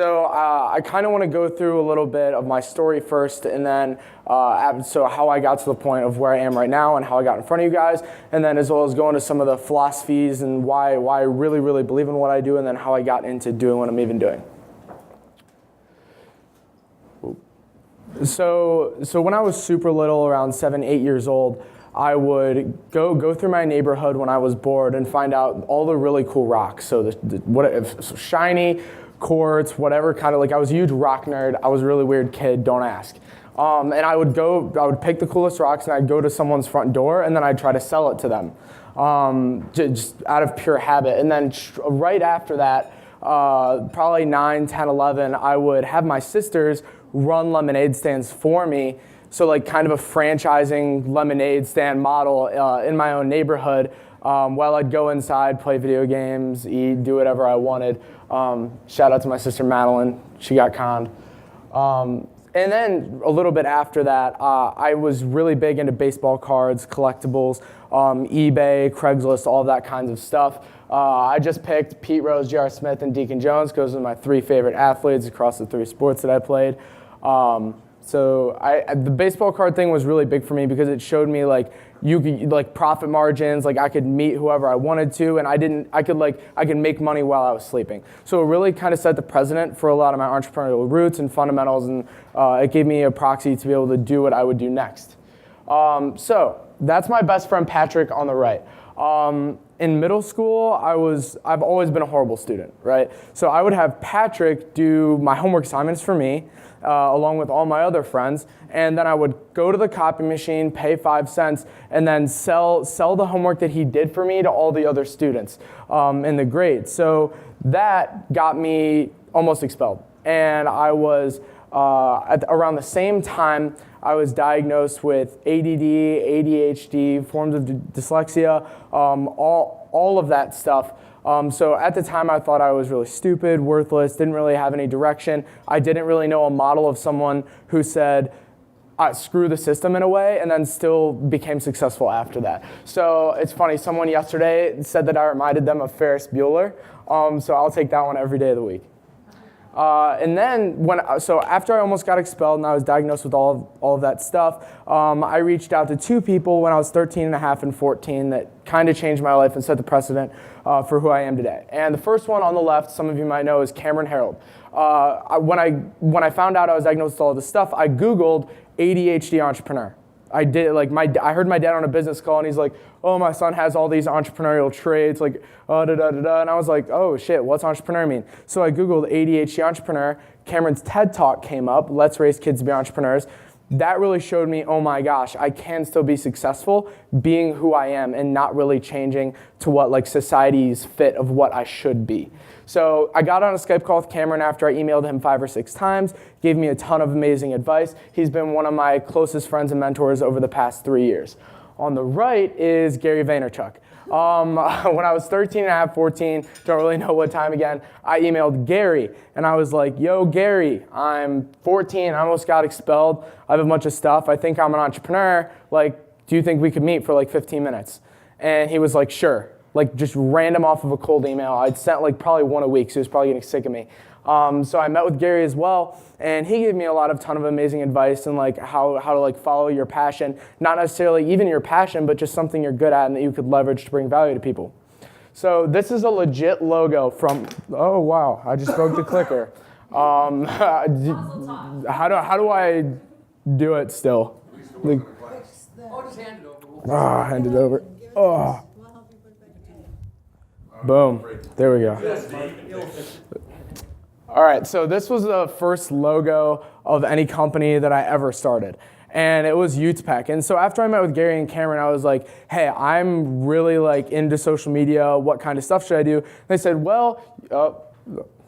So I kind of want to go through a little bit of my story first, and then so how I got to the point of where I am right now and how I got in front of you guys, and then as well as go into some of the philosophies and why I really believe in what I do, and then how I got into doing what I'm even doing. So when I was super little, around 7, 8 years old, I would go through my neighborhood when I was bored and find out all the really cool rocks. So so shiny, quartz, whatever kind of, like I was a huge rock nerd. I was a really weird kid, don't ask. And I would pick the coolest rocks and I'd go to someone's front door and then I'd try to sell it to them, just out of pure habit. And then right after that, probably 9, 10, 11, I would have my sisters run lemonade stands for me. So like kind of a franchising lemonade stand model in my own neighborhood, while I'd go inside, play video games, eat, do whatever I wanted. Shout out to my sister Madeline, she got conned. And then a little bit after that, I was really big into baseball cards, collectibles, eBay, Craigslist, all that kinds of stuff. I just picked Pete Rose, J.R. Smith, and Deacon Jones because those are my 3 favorite athletes across the 3 sports that I played. So the baseball card thing was really big for me because it showed me like you could like profit margins, like I could meet whoever I wanted to, and I could make money while I was sleeping. So it really kind of set the precedent for a lot of my entrepreneurial roots and fundamentals, and it gave me a proxy to be able to do what I would do next. So that's my best friend Patrick on the right. In middle school, I've always been a horrible student, right? So I would have Patrick do my homework assignments for me, along with all my other friends, and then I would go to the copy machine, pay 5 cents, and then sell the homework that he did for me to all the other students in the grade. So that got me almost expelled. And I was, around the same time, I was diagnosed with ADD, ADHD, forms of dyslexia, all of that stuff. So at the time, I thought I was really stupid, worthless, didn't really have any direction. I didn't really know a model of someone who said, screw the system in a way, and then still became successful after that. So it's funny, someone yesterday said that I reminded them of Ferris Bueller, so I'll take that one every day of the week. And then so after I almost got expelled and I was diagnosed with all of that stuff, I reached out to 2 people when I was 13 and a half and 14 that kind of changed my life and set the precedent for who I am today. And the first one on the left, some of you might know, is Cameron Harold. When I found out I was diagnosed with all this stuff, I Googled ADHD entrepreneur. I did, like, I heard my dad on a business call, and he's like, oh, my son has all these entrepreneurial traits, like, and I was like, oh, shit, what's entrepreneur mean? So I Googled ADHD entrepreneur. Cameron's TED Talk came up, Let's Raise Kids to Be Entrepreneurs. That really showed me, oh my gosh, I can still be successful being who I am and not really changing to what like society's fit of what I should be. So I got on a Skype call with Cameron after I emailed him 5 or 6 times, gave me a ton of amazing advice. He's been one of my closest friends and mentors over the past 3 years. On the right is Gary Vaynerchuk. When I was 13 and a half, 14, don't really know what time again, I emailed Gary and I was like, yo, Gary, I'm 14, I almost got expelled. I have a bunch of stuff. I think I'm an entrepreneur. Like, do you think we could meet for like 15 minutes? And he was like, sure. Like just random off of a cold email. I'd sent like probably one a week, so he was probably getting sick of me. So I met with Gary as well, and he gave me a ton of amazing advice and like how to like follow your passion, not necessarily even your passion, but just something you're good at and that you could leverage to bring value to people. So this is a legit logo from, oh wow, I just broke the clicker. How do I do it still? Like, just hand it over. hand it over. Oh. Boom. There we go. All right, so this was the first logo of any company that I ever started, and it was UTPEC. And so after I met with Gary and Cameron, I was like, hey, I'm really like into social media. What kind of stuff should I do? And they said, well,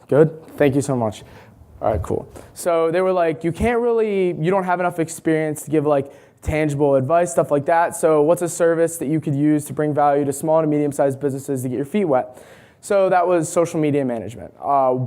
good. Thank you so much. All right, cool. So they were like, you don't have enough experience to give like tangible advice, stuff like that. So what's a service that you could use to bring value to small to medium-sized businesses to get your feet wet? So that was social media management.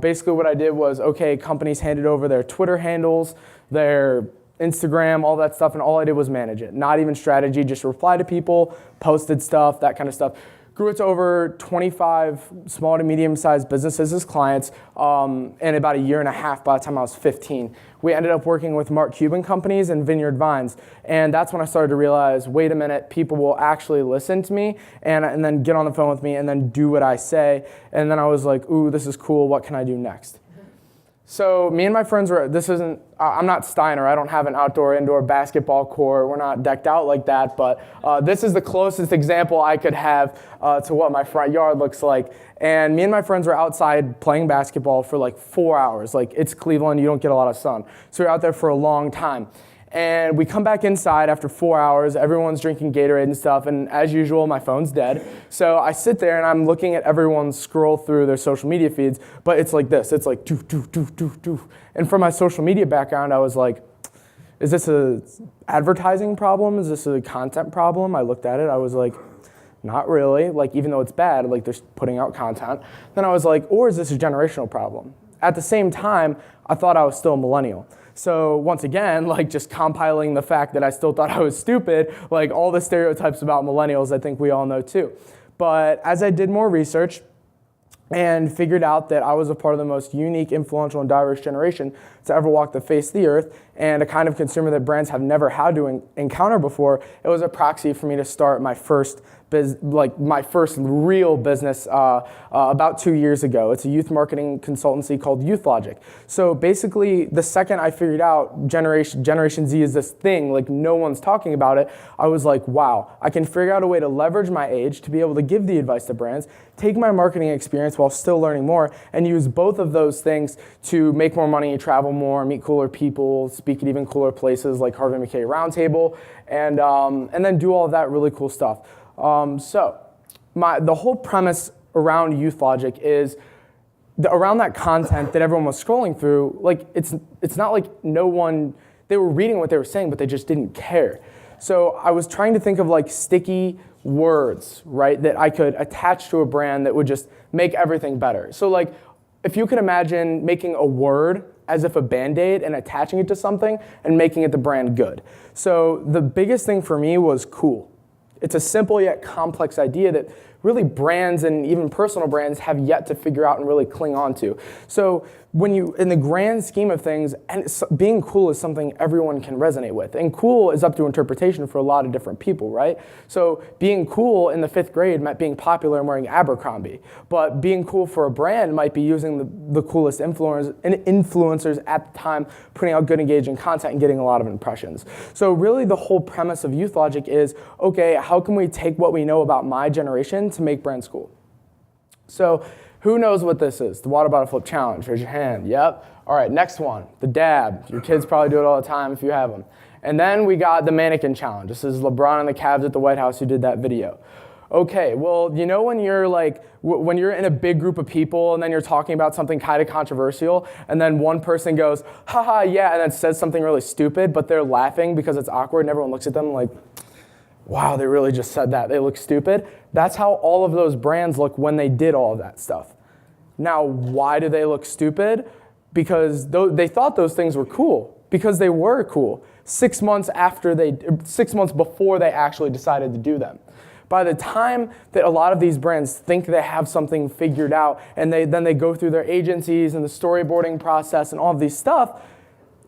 Basically what I did was, okay, companies handed over their Twitter handles, their Instagram, all that stuff, and all I did was manage it. Not even strategy, just reply to people, posted stuff, that kind of stuff. grew it to over 25 small to medium-sized businesses as clients in about a year and a half by the time I was 15. We ended up working with Mark Cuban companies and Vineyard Vines. And that's when I started to realize, wait a minute, people will actually listen to me and then get on the phone with me and then do what I say. And then I was like, ooh, this is cool. What can I do next? So me and my friends I'm not Steiner. I don't have an indoor basketball court. We're not decked out like that. But this is the closest example I could have to what my front yard looks like. And me and my friends were outside playing basketball for like 4 hours. Like, it's Cleveland. You don't get a lot of sun. So we're out there for a long time. And we come back inside after 4 hours. Everyone's drinking Gatorade and stuff. And as usual, my phone's dead. So I sit there and I'm looking at everyone scroll through their social media feeds. But it's like this. It's like, doo, doo, doo, doo, doo. And from my social media background, I was like, is this a advertising problem? Is this a content problem? I looked at it. I was like, not really. Like, even though it's bad, like, they're putting out content. Then I was like, or is this a generational problem? At the same time, I thought I was still a millennial. So once again, like, just compiling the fact that I still thought I was stupid, like all the stereotypes about millennials, I think we all know too. But as I did more research and figured out that I was a part of the most unique, influential, and diverse generation to ever walk the face of the earth, and a kind of consumer that brands have never had to encounter before, it was a proxy for me to start my first real business about 2 years ago. It's a youth marketing consultancy called Youth Logic. So basically, the second I figured out Generation Z is this thing, like no one's talking about it, I was like, wow, I can figure out a way to leverage my age to be able to give the advice to brands, take my marketing experience while still learning more, and use both of those things to make more money, travel more, meet cooler people, speak at even cooler places like Harvey Mackay Roundtable, and then do all of that really cool stuff. So the whole premise around Youth Logic is around that content that everyone was scrolling through. Like, it's not like they were reading what they were saying, but they just didn't care. So I was trying to think of like sticky words, right, that I could attach to a brand that would just make everything better. So like, if you could imagine making a word as if a Band-Aid and attaching it to something and making it the brand good. So the biggest thing for me was cool. It's a simple yet complex idea that really brands and even personal brands have yet to figure out and really cling on to. So when in the grand scheme of things, and being cool is something everyone can resonate with. And cool is up to interpretation for a lot of different people, right? So being cool in the 5th grade meant being popular and wearing Abercrombie. But being cool for a brand might be using the coolest influencers at the time, putting out good engaging content and getting a lot of impressions. So really the whole premise of Youth Logic is, okay, how can we take what we know about my generation to make brands cool? So who knows what this is? The water bottle flip challenge. Raise your hand. Yep. All right, next one, the dab. Your kids probably do it all the time if you have them. And then we got the mannequin challenge. This is LeBron and the Cavs at the White House who did that video. Okay, well, you know when you're when you're in a big group of people and then you're talking about something kind of controversial and then one person goes, haha, yeah, and then says something really stupid, but they're laughing because it's awkward and everyone looks at them like, wow, they really just said that. They look stupid. That's how all of those brands look when they did all of that stuff. Now, why do they look stupid? Because they thought those things were cool. Because they were cool. 6 months before they actually decided to do them. By the time that a lot of these brands think they have something figured out and then they go through their agencies and the storyboarding process and all of these stuff,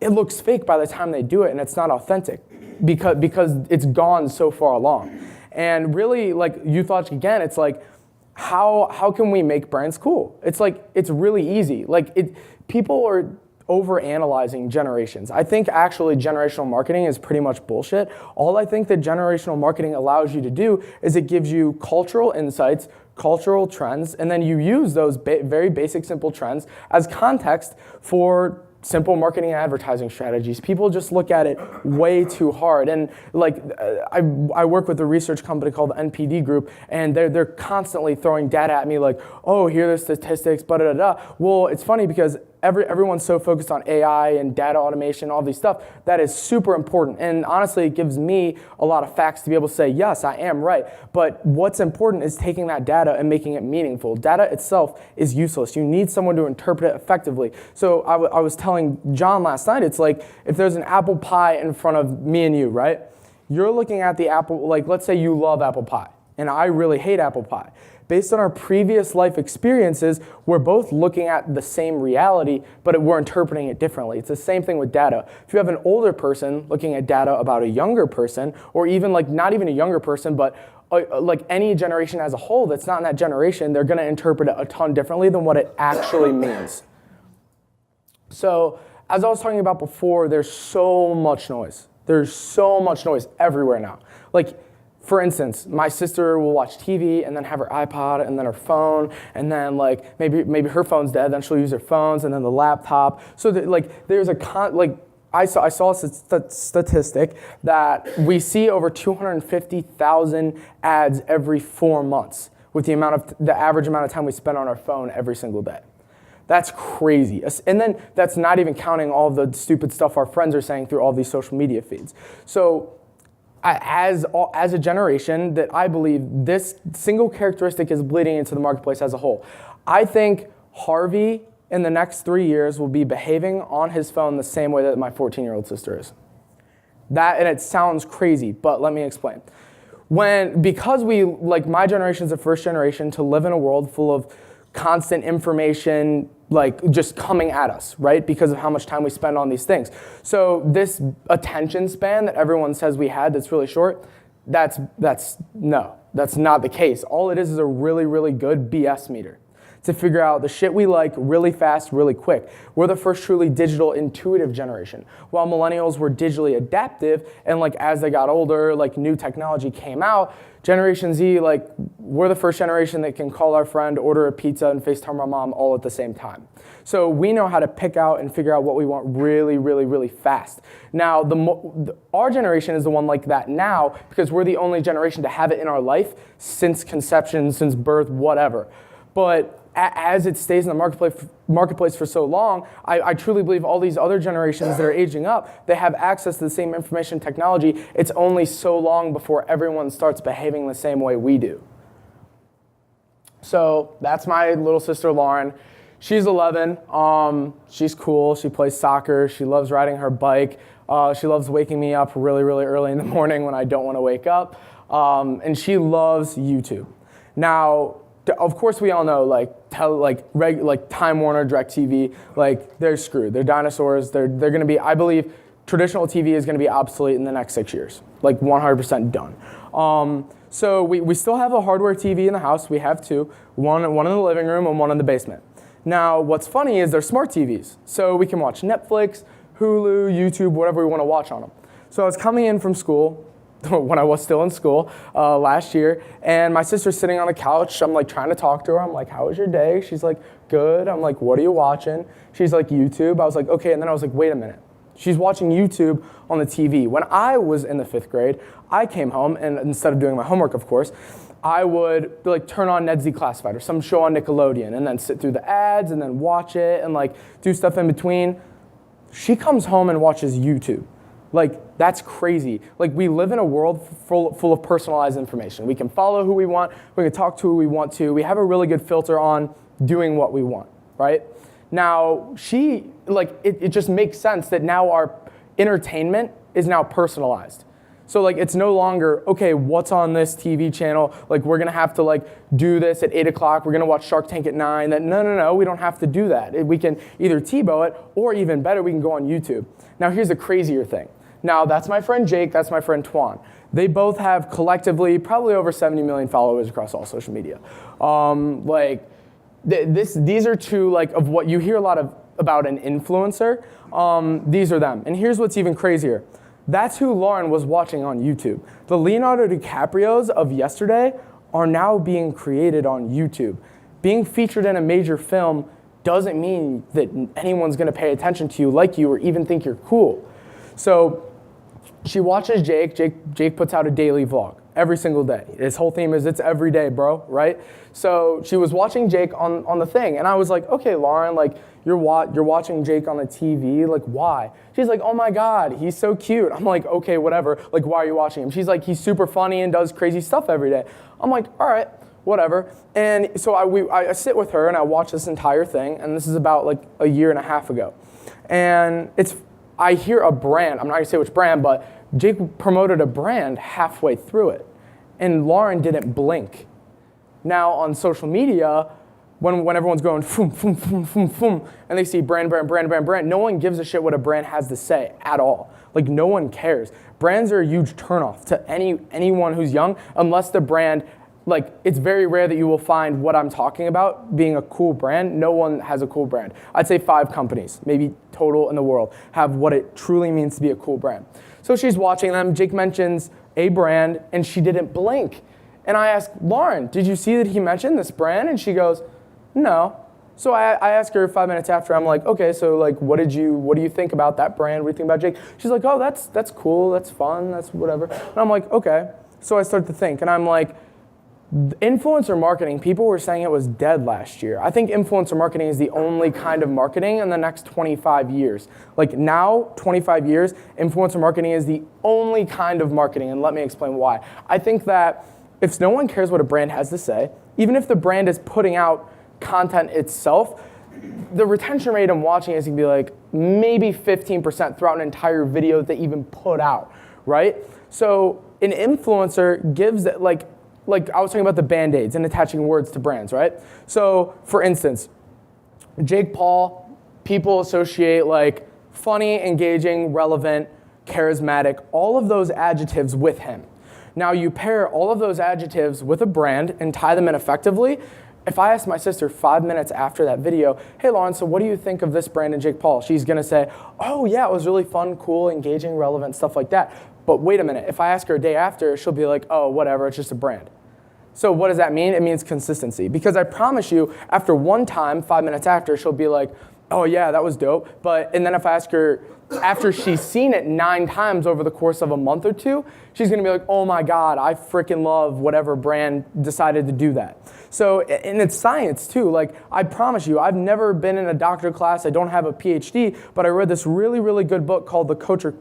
it looks fake by the time they do it and it's not authentic because it's gone so far along. And really, like Youth Logic again, it's like, how can we make brands cool? It's like, it's really easy. Like people are over-analyzing generations. I think actually generational marketing is pretty much bullshit. All I think that generational marketing allows you to do is it gives you cultural insights, cultural trends, and then you use those very basic, simple trends as context for simple marketing and advertising strategies. People just look at it way too hard. And like, I work with a research company called the NPD Group, and they're constantly throwing data at me like, oh, here are the statistics, da-da-da-da. Well, it's funny because everyone's so focused on AI and data automation, all these stuff, that is super important. And honestly, it gives me a lot of facts to be able to say, yes, I am right. But what's important is taking that data and making it meaningful. Data itself is useless. You need someone to interpret it effectively. So I was telling John last night, it's like if there's an apple pie in front of me and you, right? You're looking at the apple, like let's say you love apple pie. and I really hate apple pie. Based on our previous life experiences, we're both looking at the same reality, but we're interpreting it differently. It's the same thing with data. If you have an older person looking at data about a younger person, or even like not even a younger person, but like any generation as a whole that's not in that generation, they're going to interpret it a ton differently than what it actually means. So as I was talking about before, there's so much noise. There's so much noise everywhere now. Like, for instance, my sister will watch TV and then have her iPod and then her phone, and then like maybe her phone's dead, then she'll use her phones and then the laptop. So that, like there's I saw a statistic that we see over 250,000 ads every 4 months with the average amount of time we spend on our phone every single day. That's crazy. And then that's not even counting all the stupid stuff our friends are saying through all these social media feeds. So as a generation, that I believe this single characteristic is bleeding into the marketplace as a whole. I think Harvey in the next 3 years will be behaving on his phone the same way that my 14-year-old sister is. And it sounds crazy, but let me explain. Because my generation is the first generation to live in a world full of constant information, like just coming at us, right? Because of how much time we spend on these things. So this attention span that everyone says we had that's really short, that's not the case. All it is a really, really good BS meter to figure out the shit we like really fast, really quick. We're the first truly digital intuitive generation. While millennials were digitally adaptive, and like as they got older, like new technology came out, Generation Z, like we're the first generation that can call our friend, order a pizza, and FaceTime our mom all at the same time. So we know how to pick out and figure out what we want really, really, really fast. Now, our generation is the one like that now because we're the only generation to have it in our life since conception, since birth, whatever. But as it stays in the marketplace for so long, I truly believe all these other generations that are aging up, they have access to the same information technology. It's only so long before everyone starts behaving the same way we do. So that's my little sister, Lauren. She's 11. She's cool. She plays soccer. She loves riding her bike. She loves waking me up really, really early in the morning when I don't want to wake up. And she loves YouTube. Now, of course, we all know Time Warner, DirecTV, like they're screwed. They're dinosaurs. They're going to be. I believe traditional TV is going to be obsolete in the next 6 years, like 100% done. So we still have a hardware TV in the house. We have two, one in the living room and one in the basement. Now, what's funny is they're smart TVs, so we can watch Netflix, Hulu, YouTube, whatever we want to watch on them. So I was coming in from school. When I was still in school last year, and my sister's sitting on the couch. I'm like trying to talk to her. I'm like, how was your day? She's like, good. I'm like, what are you watching? She's like, YouTube. I was like, okay. And then I was like, wait a minute. She's watching YouTube on the TV. When I was in the 5th grade, I came home, and instead of doing my homework, of course, I would turn on Ned Z Classified or some show on Nickelodeon and then sit through the ads and then watch it and do stuff in between. She comes home and watches YouTube. That's crazy. We live in a world full of personalized information. We can follow who we want. We can talk to who we want to. We have a really good filter on doing what we want, right? Now, it just makes sense that now our entertainment is now personalized. So it's no longer, okay, what's on this TV channel? We're going to have to do this at 8 o'clock. We're going to watch Shark Tank at 9. No, we don't have to do that. We can either TiVo it, or even better, we can go on YouTube. Now, here's the crazier thing. Now, that's my friend Jake, that's my friend Twan. They both have collectively probably over 70 million followers across all social media. These are two of what you hear a lot about an influencer. These are them. And here's what's even crazier. That's who Lauren was watching on YouTube. The Leonardo DiCaprios of yesterday are now being created on YouTube. Being featured in a major film doesn't mean that anyone's going to pay attention to you like you or even think you're cool. So she watches Jake. Jake puts out a daily vlog every single day. His whole theme is it's every day, bro, right? So she was watching Jake on the thing, and I was like, okay, Lauren, you're watching Jake on the TV, why? She's like, oh my God, he's so cute. I'm like, okay, whatever. Why are you watching him? She's like, he's super funny and does crazy stuff every day. I'm like, all right, whatever. And so I sit with her and I watch this entire thing, and this is about a year and a half ago, and I hear a brand, I'm not gonna say which brand, but Jake promoted a brand halfway through it. and Lauren didn't blink. Now on social media, when everyone's going boom, boom, boom, boom, boom, and they see brand, no one gives a shit what a brand has to say at all. Like, no one cares. Brands are a huge turnoff to anyone who's young, unless the brand, like, it's very rare that you will find what I'm talking about being a cool brand. No one has a cool brand. I'd say 5 companies, maybe total in the world, have what it truly means to be a cool brand. So she's watching them. Jake mentions a brand, and she didn't blink. And I asked, Lauren, did you see that he mentioned this brand? And she goes, no. So I asked her 5 minutes after, I'm like, okay, so like, what do you think about that brand? What do you think about Jake? She's like, oh, that's cool, that's fun, that's whatever. And I'm like, okay. So I start to think, and I'm like, influencer marketing, people were saying it was dead last year. I think influencer marketing is the only kind of marketing in the next 25 years. Like now, 25 years, influencer marketing is the only kind of marketing, and let me explain why. I think that if no one cares what a brand has to say, even if the brand is putting out content itself, the retention rate I'm watching is gonna be like maybe 15% throughout an entire video that they even put out, right? So an influencer gives it like I was talking about the Band-Aids and attaching words to brands, right? So for instance, Jake Paul, people associate like funny, engaging, relevant, charismatic, all of those adjectives with him. Now you pair all of those adjectives with a brand and tie them in effectively. If I ask my sister 5 minutes after that video, hey Lauren, so what do you think of this brand and Jake Paul? She's gonna say, oh yeah, it was really fun, cool, engaging, relevant, stuff like that. But wait a minute, if I ask her a day after, she'll be like, oh, whatever, it's just a brand. So what does that mean? It means consistency. Because I promise you, after one time, 5 minutes after, she'll be like, oh yeah, that was dope. And then if I ask her, after she's seen it 9 times over the course of a month or 2, she's gonna be like, oh my God, I freaking love whatever brand decided to do that. So, and it's science too. Like, I promise you, I've never been in a doctor class, I don't have a PhD, but I read this really, really good book called The Culture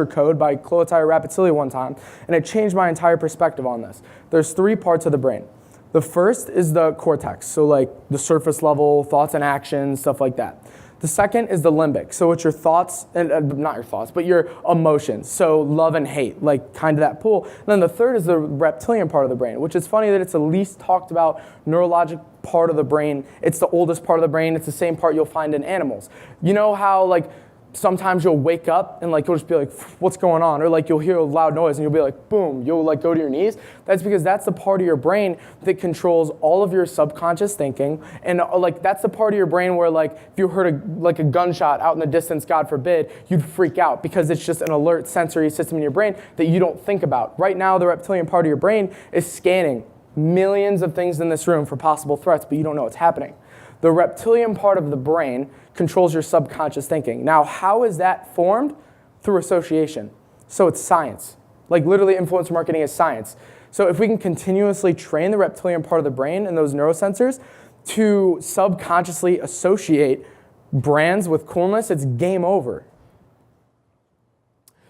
Code by Clotaire Rapazilli one time, and it changed my entire perspective on this. There's 3 parts of the brain. The first is the cortex, so like the surface level, thoughts and actions, stuff like that. The second is the limbic, so it's your thoughts, and not your thoughts, but your emotions, so love and hate, like kind of that pool. And then the third is the reptilian part of the brain, which is funny that it's the least talked about neurologic part of the brain. It's the oldest part of the brain. It's the same part you'll find in animals. You know how like sometimes you'll wake up and like you'll just be like, what's going on? Or like you'll hear a loud noise and you'll be like, boom, you'll like go to your knees. That's because that's the part of your brain that controls all of your subconscious thinking. And like that's the part of your brain where like if you heard a gunshot out in the distance, God forbid, you'd freak out because it's just an alert sensory system in your brain that you don't think about. Right now, the reptilian part of your brain is scanning millions of things in this room for possible threats, but you don't know what's happening. The reptilian part of the brain controls your subconscious thinking. Now, how is that formed? Through association. So it's science. Like literally influencer marketing is science. So if we can continuously train the reptilian part of the brain and those neurosensors to subconsciously associate brands with coolness, it's game over.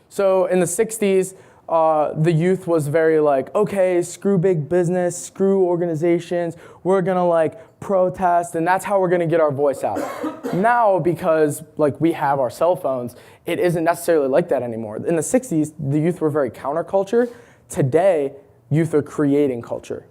So in the 60s, the youth was very like, okay, screw big business, screw organizations, we're gonna like protest, and that's how we're gonna get our voice out. Now, because like we have our cell phones, it isn't necessarily like that anymore. In the 60s, the youth were very counterculture. Today, youth are creating culture.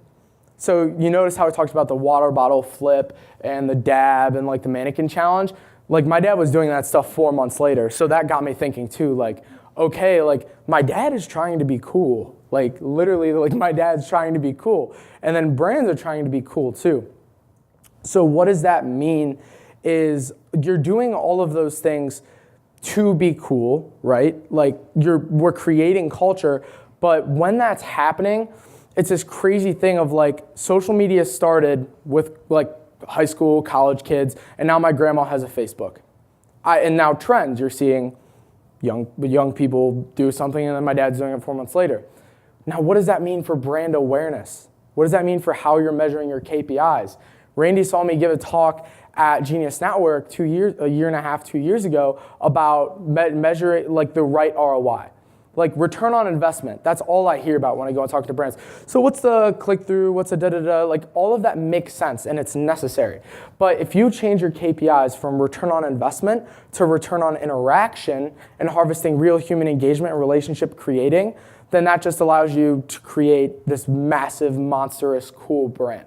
So you notice how I talked about the water bottle flip and the dab and like the mannequin challenge? Like my dad was doing that stuff 4 months later, so that got me thinking too, like, okay, like my dad is trying to be cool. Like literally, like my dad's trying to be cool. And then brands are trying to be cool too. So what does that mean is you're doing all of those things to be cool, right? Like we're creating culture, but when that's happening, it's this crazy thing of like social media started with like high school, college kids, and now my grandma has a Facebook. And now trends, you're seeing young people do something and then my dad's doing it 4 months later. Now, what does that mean for brand awareness? What does that mean for how you're measuring your KPIs? Randy saw me give a talk at Genius Network 2 years ago about measuring like the right ROI. Like return on investment, that's all I hear about when I go and talk to brands. So what's the click-through, what's the da-da-da, like all of that makes sense and it's necessary. But if you change your KPIs from return on investment to return on interaction and harvesting real human engagement and relationship creating, then that just allows you to create this massive, monstrous, cool brand.